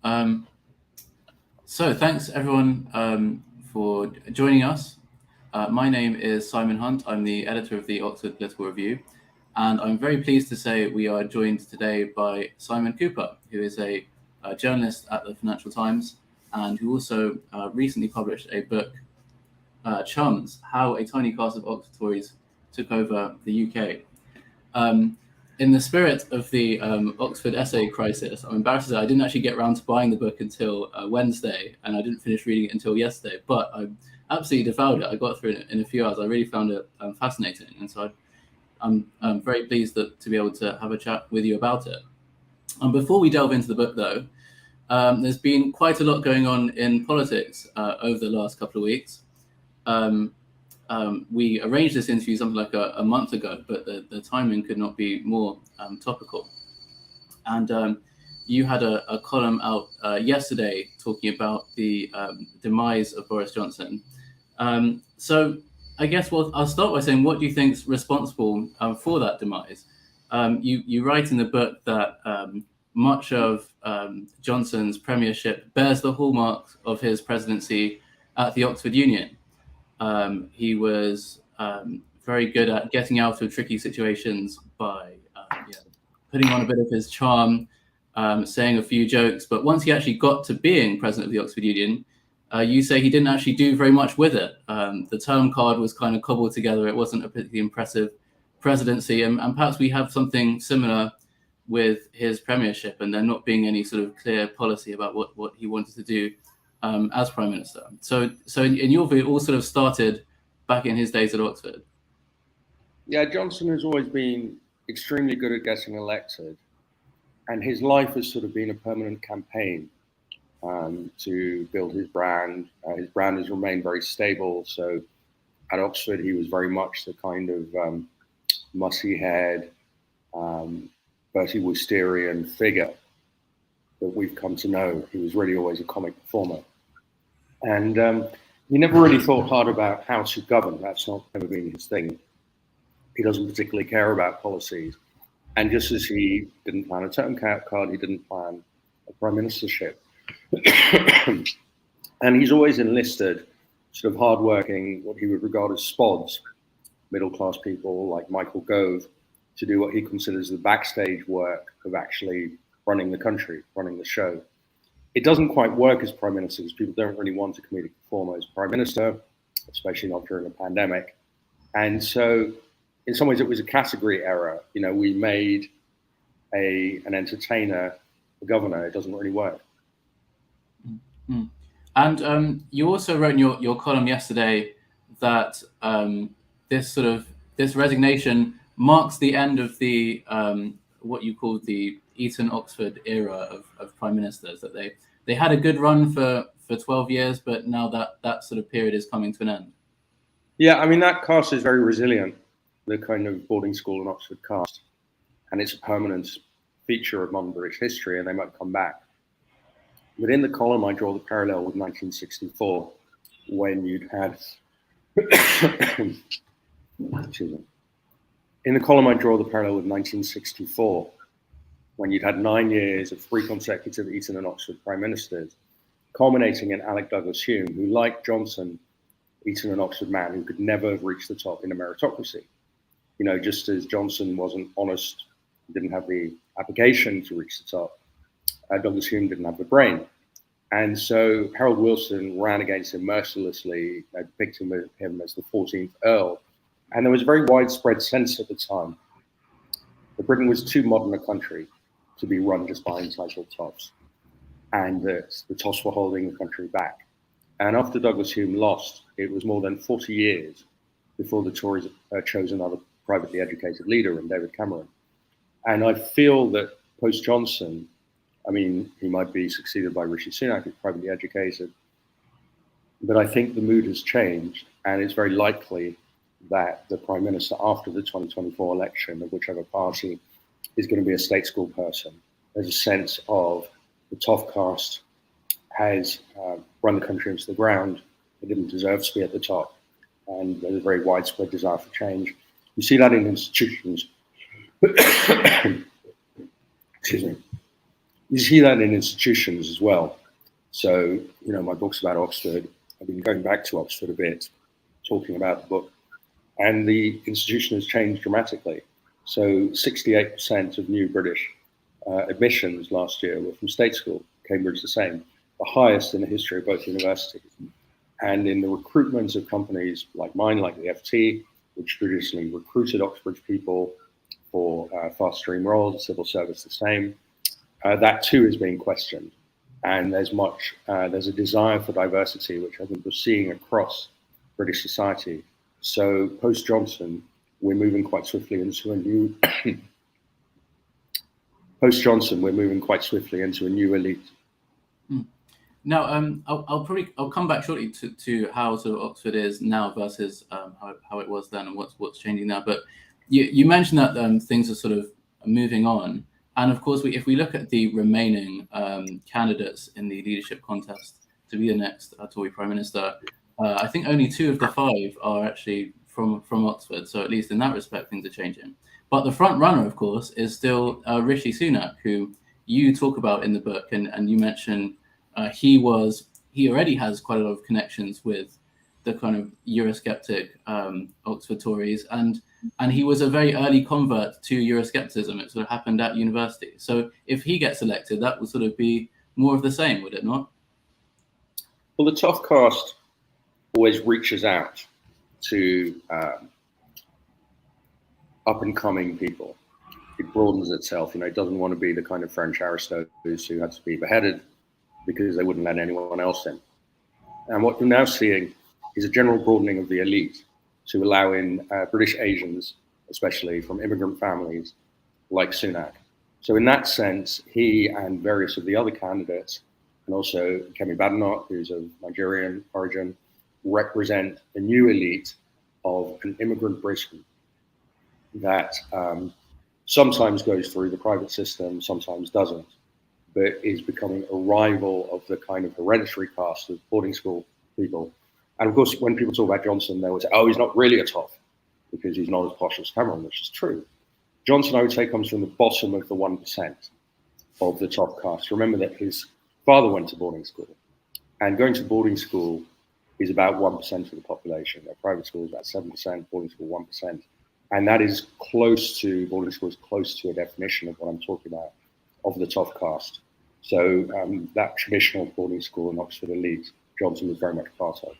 Um, so thanks everyone for joining us. My name is Simon Hunt. I'm the editor of the Oxford Political Review, and I'm very pleased to say we are joined today by Simon Kuper, who is a journalist at the Financial Times and who also recently published a book, Chums: How a Tiny Caste of Oxford Tories Took Over the UK. Um, in the spirit of the Oxford essay crisis, I'm embarrassed to say I didn't actually get around to buying the book until Wednesday, and I didn't finish reading it until yesterday. But I absolutely devoured it. I got through it in a few hours. I really found it fascinating, and so I'm very pleased to be able to have a chat with you about it. Before we delve into the book, though, there's been quite a lot going on in politics over the last couple of weeks. We arranged this interview something like a month ago, but the timing could not be more topical. And you had a column out yesterday talking about the demise of Boris Johnson. So I guess I'll start by saying, what do you think is responsible for that demise? You write in the book that much of Johnson's premiership bears the hallmarks of his presidency at the Oxford Union. He was very good at getting out of tricky situations by putting on a bit of his charm, saying a few jokes. But once he actually got to being president of the Oxford Union, you say he didn't actually do very much with it. The term card was kind of cobbled together. It wasn't a particularly impressive presidency. And perhaps we have something similar with his premiership, and there not being any sort of clear policy about what he wanted to do as Prime Minister. So in your view, it all sort of started back in his days at Oxford. Yeah, Johnson has always been extremely good at getting elected, and his life has sort of been a permanent campaign to build his brand. His brand has remained very stable. So at Oxford, he was very much the kind of mussy-haired, Bertie Woosterian figure that we've come to know. He was really always a comic performer. And he never really thought hard about how to govern. That's never been his thing. He doesn't particularly care about policies. And just as he didn't plan a term card, he didn't plan a prime ministership. And he's always enlisted sort of hardworking, what he would regard as spods, middle-class people like Michael Gove, to do what he considers the backstage work of actually running the country, running the show. It doesn't quite work as prime minister because people don't really want a comedic performer as prime minister, especially not during a pandemic. And so in some ways it was a category error. You know, we made an entertainer a governor. It doesn't really work. Mm-hmm. And you also wrote in your column yesterday that this resignation marks the end of the what you called the Eton-Oxford era of prime ministers. That they had a good run for 12 years, but now that sort of period is coming to an end. Yeah, I mean, that caste is very resilient, the kind of boarding school and Oxford caste, and it's a permanent feature of modern British history, and they might come back. But in the column, I draw the parallel with 1964, when you'd had excuse me. In the column, I draw the parallel with 1964, when you'd had 9 years of 3 consecutive Eton and Oxford prime ministers, culminating in Alec Douglas-Home, who, like Johnson, Eton and Oxford man who could never have reached the top in a meritocracy. You know, just as Johnson wasn't honest, didn't have the application to reach the top, Douglas-Home didn't have the brain. And so Harold Wilson ran against him mercilessly, picked him as the 14th Earl. And there was a very widespread sense at the time that Britain was too modern a country to be run just by entitled toffs, and that the toffs were holding the country back. And after Douglas-Home lost, it was more than 40 years before the Tories chose another privately educated leader in David Cameron. And I feel that post-Johnson, I mean, he might be succeeded by Rishi Sunak, who's privately educated, but I think the mood has changed, and it's very likely that the Prime Minister after the 2024 election of whichever party is going to be a state school person. There's a sense of the toff caste has run the country into the ground. It didn't deserve to be at the top, and there's a very widespread desire for change. You see that in institutions. Excuse me. You see that in institutions as well. So, my book's about Oxford. I've been going back to Oxford a bit, talking about the book, and the institution has changed dramatically. So 68% of new British admissions last year were from state school, Cambridge the same, the highest in the history of both universities. And in the recruitment of companies like mine, like the FT, which traditionally recruited Oxbridge people for fast stream roles, civil service the same, that too is being questioned. And there's a desire for diversity, which I think we're seeing across British society. So post Johnson, we're moving quite swiftly into a new elite. Now, I'll come back shortly to how sort of Oxford is now versus how it was then and what's changing now. But you mentioned that things are sort of moving on, and of course, if we look at the remaining candidates in the leadership contest to be the next Tory Prime Minister, I think only 2 of the 5 are actually from Oxford. So at least in that respect, things are changing. But the front runner, of course, is still Rishi Sunak, who you talk about in the book, and you mention. He already has quite a lot of connections with the kind of Eurosceptic Oxford Tories, and he was a very early convert to Euroscepticism. It sort of happened at university. So if he gets elected, that would sort of be more of the same, would it not? Well, the tough cast always reaches out to up and coming people. It broadens itself. It doesn't want to be the kind of French aristocrats who had to be beheaded because they wouldn't let anyone else in. And what you're now seeing is a general broadening of the elite to allow in British Asians, especially from immigrant families like Sunak. So in that sense, he and various of the other candidates, and also Kemi Badenoch, who's of Nigerian origin, represent a new elite of an immigrant Britain that sometimes goes through the private system, sometimes doesn't, but is becoming a rival of the kind of hereditary caste of boarding school people. And of course, when people talk about Johnson, they would say, oh, he's not really a toff because he's not as posh as Cameron, which is true. Johnson, I would say, comes from the bottom of the 1% of the top caste. Remember that his father went to boarding school, and going to boarding school is about 1% of the population. Private school is about 7%, boarding school 1%. And that is boarding school is close to a definition of what I'm talking about, of the top caste. So that traditional boarding school and Oxford elite, Johnson was very much part of.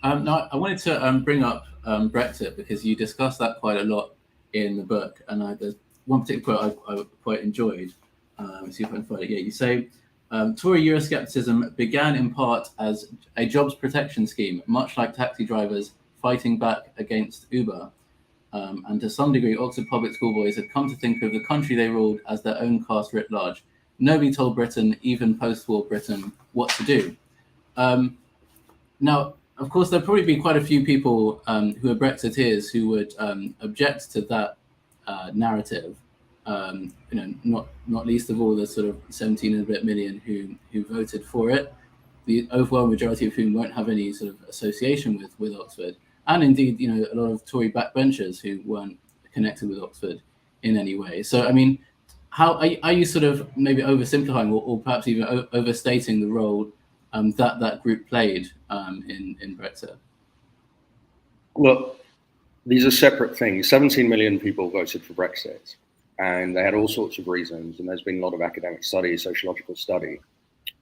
Now, I wanted to bring up Brexit because you discuss that quite a lot in the book, and there's one particular quote I quite enjoyed. See if I can find it. Yeah, you say, Tory Euroscepticism began in part as a jobs protection scheme, much like taxi drivers fighting back against Uber. And to some degree, Oxford public school boys had come to think of the country they ruled as their own caste writ large. Nobody told Britain, even post-war Britain, what to do. Now, of course, there'll probably be quite a few people who are Brexiteers who would object to that narrative. Not least of all the sort of 17 and a bit million who voted for it. The overwhelming majority of whom won't have any sort of association with Oxford. And indeed, a lot of Tory backbenchers who weren't connected with Oxford in any way. So, I mean, how are you sort of maybe oversimplifying or perhaps even overstating the role that group played in Brexit? Look, these are separate things. 17 million people voted for Brexit, and they had all sorts of reasons. And there's been a lot of academic study, sociological study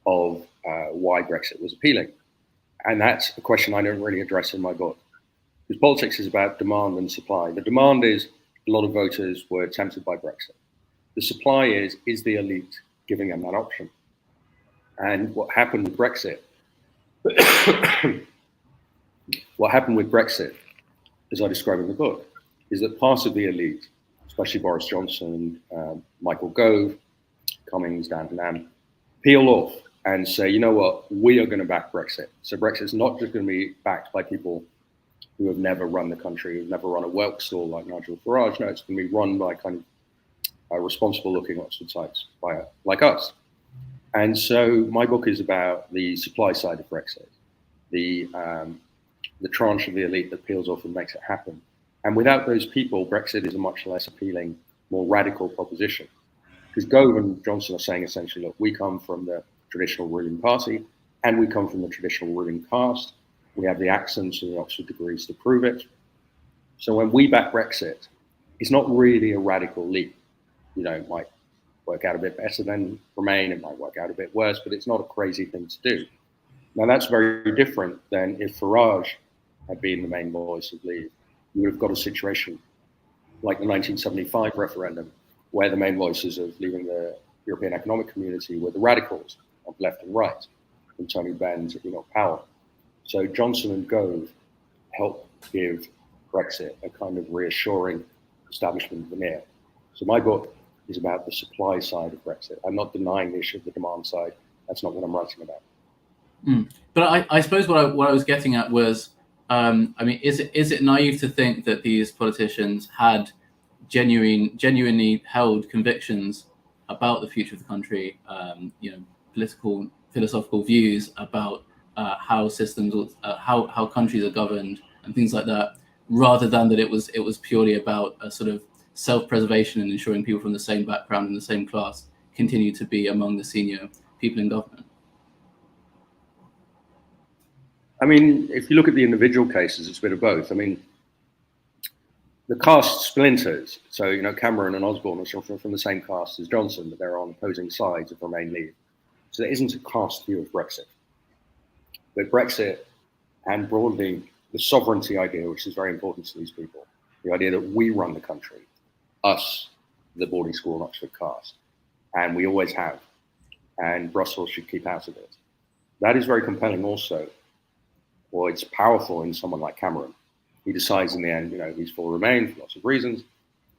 of why Brexit was appealing. And that's a question I don't really address in my book. Because politics is about demand and supply. The demand is a lot of voters were tempted by Brexit. The supply is the elite giving them that option. And what happened with Brexit, as I describe in the book, is that part of the elite, especially Boris Johnson, Michael Gove, Cummings, Dan Hannan, peel off and say, you know what, we are going to back Brexit. So Brexit's not just going to be backed by people who have never run the country, who've never run a whelk stall like Nigel Farage. No, it's going to be run by kind of responsible-looking Oxford types like us. And so my book is about the supply side of Brexit, the tranche of the elite that peels off and makes it happen. And without those people, Brexit is a much less appealing, more radical proposition. Because Gove and Johnson are saying essentially, look, we come from the traditional ruling party and we come from the traditional ruling caste. We have the accents and the Oxford degrees to prove it. So when we back Brexit, it's not really a radical leap. You know, it might work out a bit better than Remain, it might work out a bit worse, but it's not a crazy thing to do. Now that's very different than if Farage had been the main voice of Leave. You would have got a situation like the 1975 referendum, where the main voices of leaving the European Economic Community were the radicals of left and right, from Tony Benn to Enoch Powell. So Johnson and Gove helped give Brexit a kind of reassuring establishment veneer. So my book is about the supply side of Brexit. I'm not denying the issue of the demand side. That's not what I'm writing about. But I suppose what I was getting at was, I mean, is it naive to think that these politicians had genuinely held convictions about the future of the country, political, philosophical views about how systems, how countries are governed and things like that, rather than that it was purely about a sort of self-preservation and ensuring people from the same background and the same class continue to be among the senior people in government? I mean, if you look at the individual cases, it's a bit of both. I mean, the caste splinters. So, you know, Cameron and Osborne are from the same caste as Johnson, but they're on opposing sides of Remain Leave. So there isn't a caste view of Brexit. But Brexit, and broadly the sovereignty idea, which is very important to these people, the idea that we run the country, us, the boarding school and Oxford caste, and we always have, and Brussels should keep out of it. That is very compelling also. Well, it's powerful in someone like Cameron. He decides in the end, you know, he's for Remain for lots of reasons,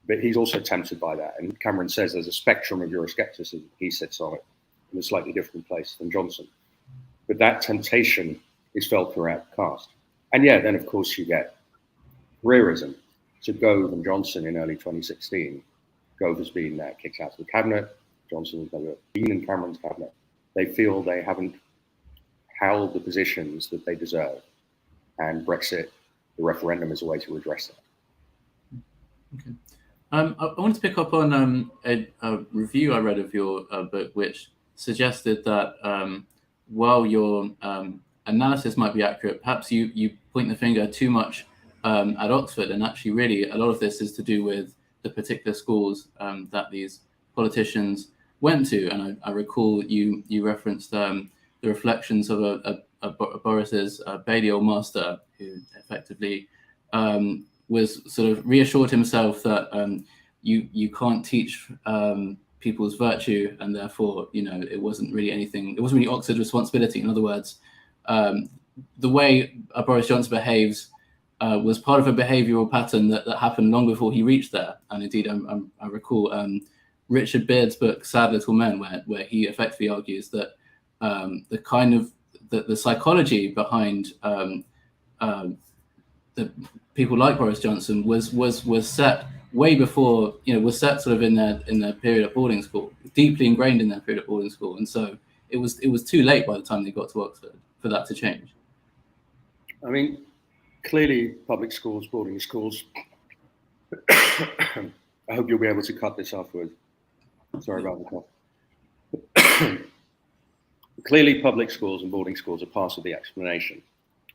but he's also tempted by that. And Cameron says there's a spectrum of Euroscepticism. He sits on it in a slightly different place than Johnson. But that temptation is felt throughout the caste. And yeah, then of course you get rearism. So Gove and Johnson in early 2016, Gove has been kicked out of the cabinet. Johnson has never been in Cameron's cabinet. They feel they haven't held the positions that they deserve. And Brexit, the referendum, is a way to redress that. Okay. I wanted to pick up on a review I read of your book, which suggested that while your analysis might be accurate, perhaps you point the finger too much at Oxford, and actually really a lot of this is to do with the particular schools that these politicians went to. And I recall you referenced the reflections of a Boris's Balliol master, who effectively was sort of reassured himself that you can't teach people's virtue, and therefore, you know, it wasn't really Oxford's responsibility. In other words, the way Boris Johnson behaves was part of a behavioural pattern that happened long before he reached there. And indeed, I recall Richard Beard's book Sad Little Men, where he effectively argues that the kind of the psychology behind the people like Boris Johnson was set way before, you know, was set sort of in their period at boarding school, deeply ingrained in their period at boarding school, and so it was too late by the time they got to Oxford for that to change. I mean, clearly public schools, boarding schools. I hope you'll be able to cut this afterwards. Sorry about the cough. Clearly, public schools and boarding schools are part of the explanation.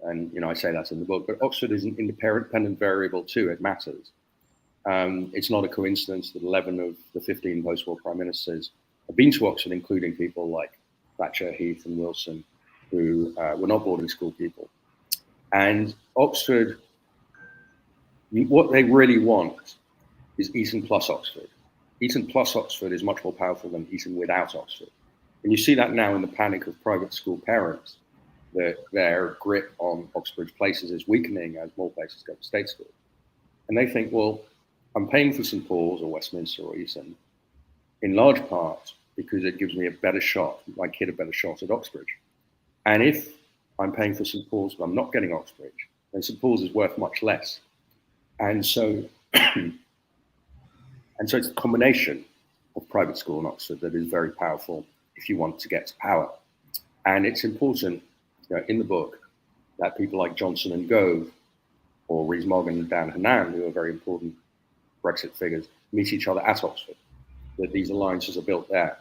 And, you know, I say that in the book, but Oxford is an independent variable too. It matters. It's not a coincidence that 11 of the 15 post-war prime ministers have been to Oxford, including people like Thatcher, Heath and Wilson, who were not boarding school people. And Oxford, what they really want is Eton plus Oxford. Eton plus Oxford is much more powerful than Eton without Oxford. And you see that now in the panic of private school parents, that their grip on Oxford's places is weakening as more places go to state school. And they think, well, I'm paying for St. Paul's or Westminster or Eton in large part because it gives me a better shot, my kid a better shot at Oxbridge. And if I'm paying for St. Paul's but I'm not getting Oxbridge, then St. Paul's is worth much less. And so, it's a combination of private school and Oxford that is very powerful if you want to get to power. And it's important, you know, in the book that people like Johnson and Gove or Rhys Moggan and Dan Hannan, who are very important Brexit figures, meet each other at Oxford. that these alliances are built there.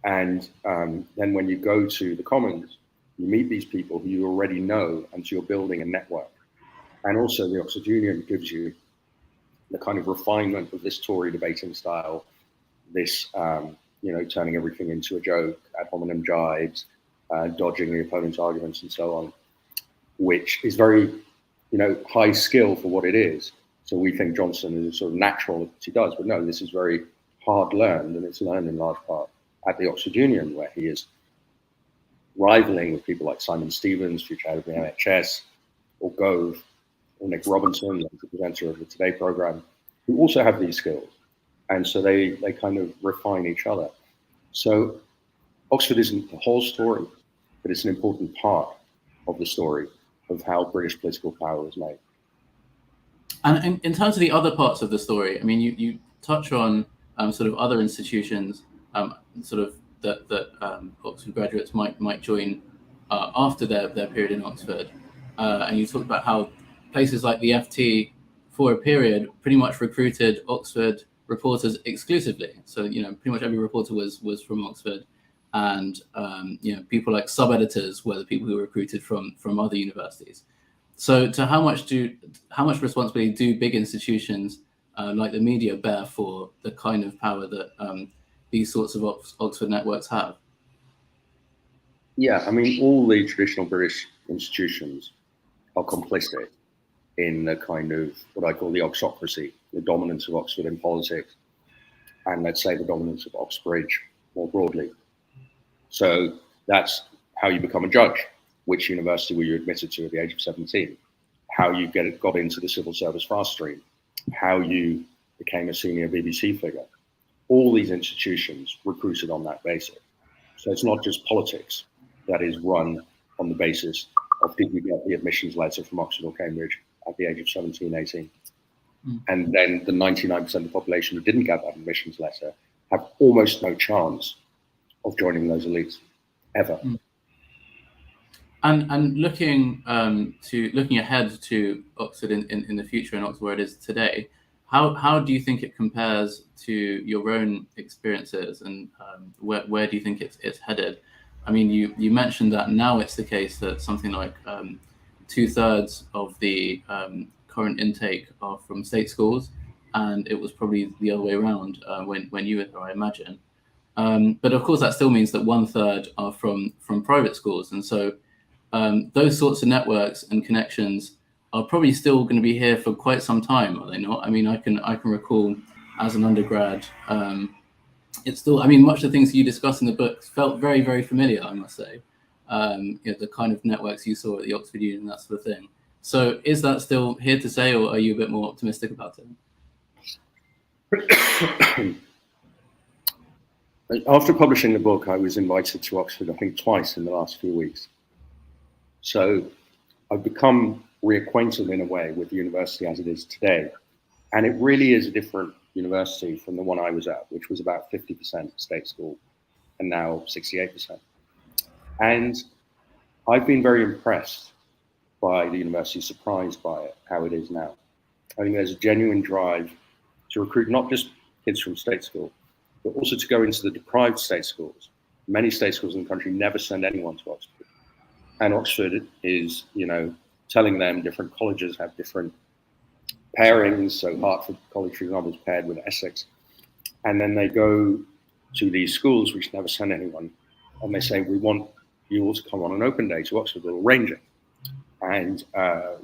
And then when you go to the Commons, you meet these people who you already know, and so you're building a network. And also the Oxford Union gives you the kind of refinement of this Tory debating style, this, turning everything into a joke, ad hominem jibes, dodging the opponent's arguments and so on, which is very, high skill for what it is. So we think Johnson is sort of natural that he does, but no, this is very hard learned, and it's learned in large part at the Oxford Union, where he is rivaling with people like Simon Stevens, future head of the NHS, or Gove, or Nick Robinson, the presenter of the Today programme, who also have these skills. And so they kind of refine each other. So Oxford isn't the whole story, but it's an important part of the story of how British political power was made. And in terms of the other parts of the story, I mean, you touch on sort of other institutions, sort of that Oxford graduates might join after their period in Oxford, and you talked about how places like the FT, for a period, pretty much recruited Oxford reporters exclusively. So pretty much every reporter was from Oxford, and people like sub-editors were the people who were recruited from other universities. So to how much responsibility do big institutions like the media bear for the kind of power that these sorts of Oxford networks have? Yeah, I mean, all the traditional British institutions are complicit in the kind of what I call the Oxocracy, the dominance of Oxford in politics, and let's say the dominance of Oxbridge more broadly. So that's how you become a judge. Which university were you admitted to at the age of 17? How you got into the civil service fast stream? How you became a senior BBC figure? All these institutions recruited on that basis. So it's not just politics that is run on the basis of did you get the admissions letter from Oxford or Cambridge at the age of 17, 18. And then the 99% of the population who didn't get that admissions letter have almost no chance of joining those elites, ever. And looking ahead to Oxford in the future, and Oxford where it is today, how do you think it compares to your own experiences, and where do you think it's headed? I mean, you mentioned that now it's the case that something like 2/3 of the current intake are from state schools, and it was probably the other way around when you were there, I imagine. But of course, that still means that 1/3 are from private schools, and so those sorts of networks and connections are probably still going to be here for quite some time, are they not? I mean, I can recall as an undergrad, it's still. I mean, much of the things you discuss in the book felt very, very familiar, I must say. The kind of networks you saw at the Oxford Union, that sort of thing. So, is that still here to stay, or are you a bit more optimistic about it? After publishing the book, I was invited to Oxford, I think, twice in the last few weeks. So I've become reacquainted in a way with the university as it is today. And it really is a different university from the one I was at, which was about 50% state school and now 68%. And I've been very impressed by the university, surprised by it, how it is now. I think there's a genuine drive to recruit not just kids from state school, but also to go into the deprived state schools. Many state schools in the country never send anyone to Oxford. And Oxford is, telling them different colleges have different pairings. So Hertford College, for example, is paired with Essex. And then they go to these schools which never send anyone. And they say, we want you all to come on an open day to Oxford, we'll arrange it. And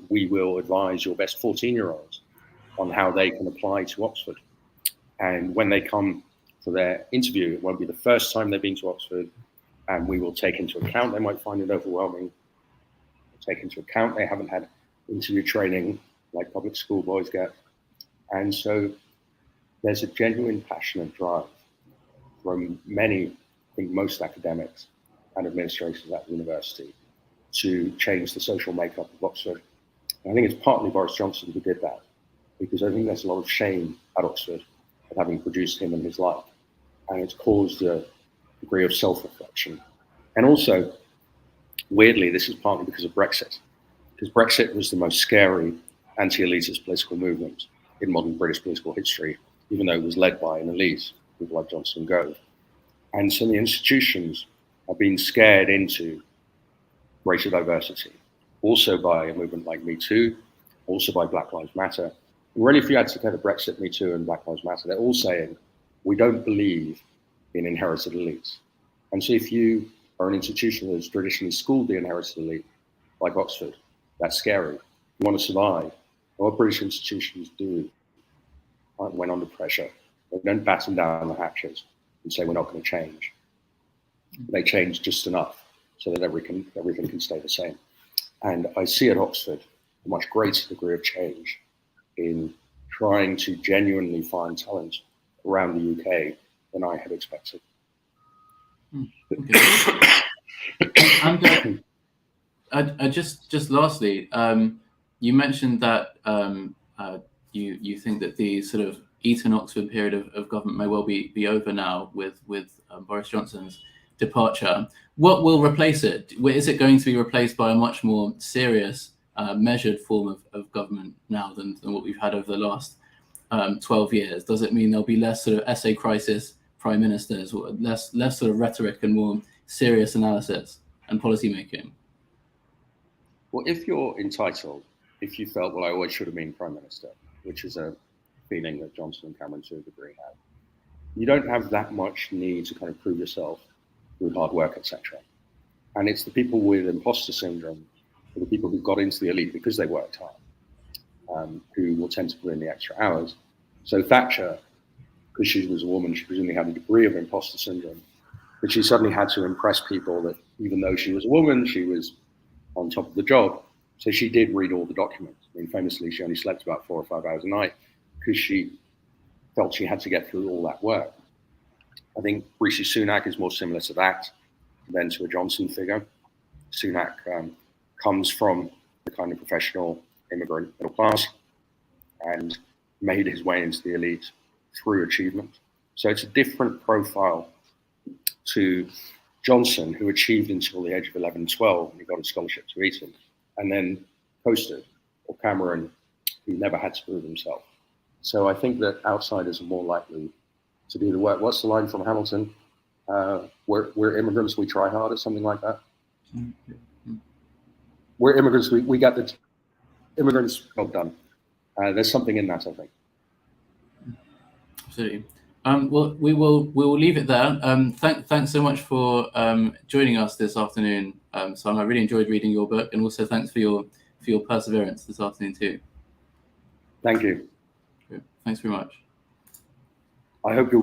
we will advise your best 14-year-olds on how they can apply to Oxford. And when they come for their interview, it won't be the first time they've been to Oxford. And we will take into account, they might find it overwhelming. We'll take into account they haven't had interview training like public school boys get. And so there's a genuine passion and drive from many, I think most academics and administrators at the university to change the social makeup of Oxford. And I think it's partly Boris Johnson who did that, because I think there's a lot of shame at Oxford of having produced him and his like. And it's caused a degree of self-reflection. And also, weirdly, this is partly because of Brexit, because Brexit was the most scary anti-elitist political movement in modern British political history, even though it was led by an elite. people like Johnson go. And so the institutions are being scared into greater diversity, also by a movement like Me Too, also by Black Lives Matter. And really, if you add together Brexit, Me Too, and Black Lives Matter, they're all saying, we don't believe in inherited elites. And so if you are an institution that has traditionally schooled the inherited elite, like Oxford, that's scary. You want to survive. And what British institutions do when under pressure, they don't batten down the hatches and say, we're not going to change. They change just enough so that everything can stay the same. And I see at Oxford a much greater degree of change in trying to genuinely find talent around the UK than I had expected. Okay. And just lastly, you mentioned that you think that the sort of Eton-Oxford period of government may well be over now with Boris Johnson's departure. What will replace it? Is it going to be replaced by a much more serious, measured form of government now than what we've had over the last 12 years? Does it mean there'll be less sort of essay crisis prime ministers, or less sort of rhetoric and more serious analysis and policy making? Well, if you're entitled, if you felt, well, I always should have been prime minister, which is a feeling that Johnson and Cameron to a degree have, you don't have that much need to kind of prove yourself through hard work, etc. And it's the people with imposter syndrome, or the people who got into the elite because they worked hard, who will tend to put in the extra hours. So Thatcher, because she was a woman, she presumably had a degree of imposter syndrome, but she suddenly had to impress people that even though she was a woman, she was on top of the job. So she did read all the documents. I mean, famously, she only slept about 4 or 5 hours a night because she felt she had to get through all that work. I think Rishi Sunak is more similar to that than to a Johnson figure. Sunak comes from the kind of professional immigrant middle class and made his way into the elite through achievement. So it's a different profile to Johnson, who achieved until the age of 11, 12, and he got a scholarship to Eton, and then posted, or Cameron, who never had to prove himself. So I think that outsiders are more likely to do the work. What's the line from Hamilton? We're immigrants, we try hard, or something like that. We're immigrants, we got the immigrants job done. There's something in that, I think. Absolutely. Well, we will leave it there. Thanks so much for joining us this afternoon, Simon. I really enjoyed reading your book, and also thanks for your perseverance this afternoon too. Thank you. Thanks very much. I hope you'll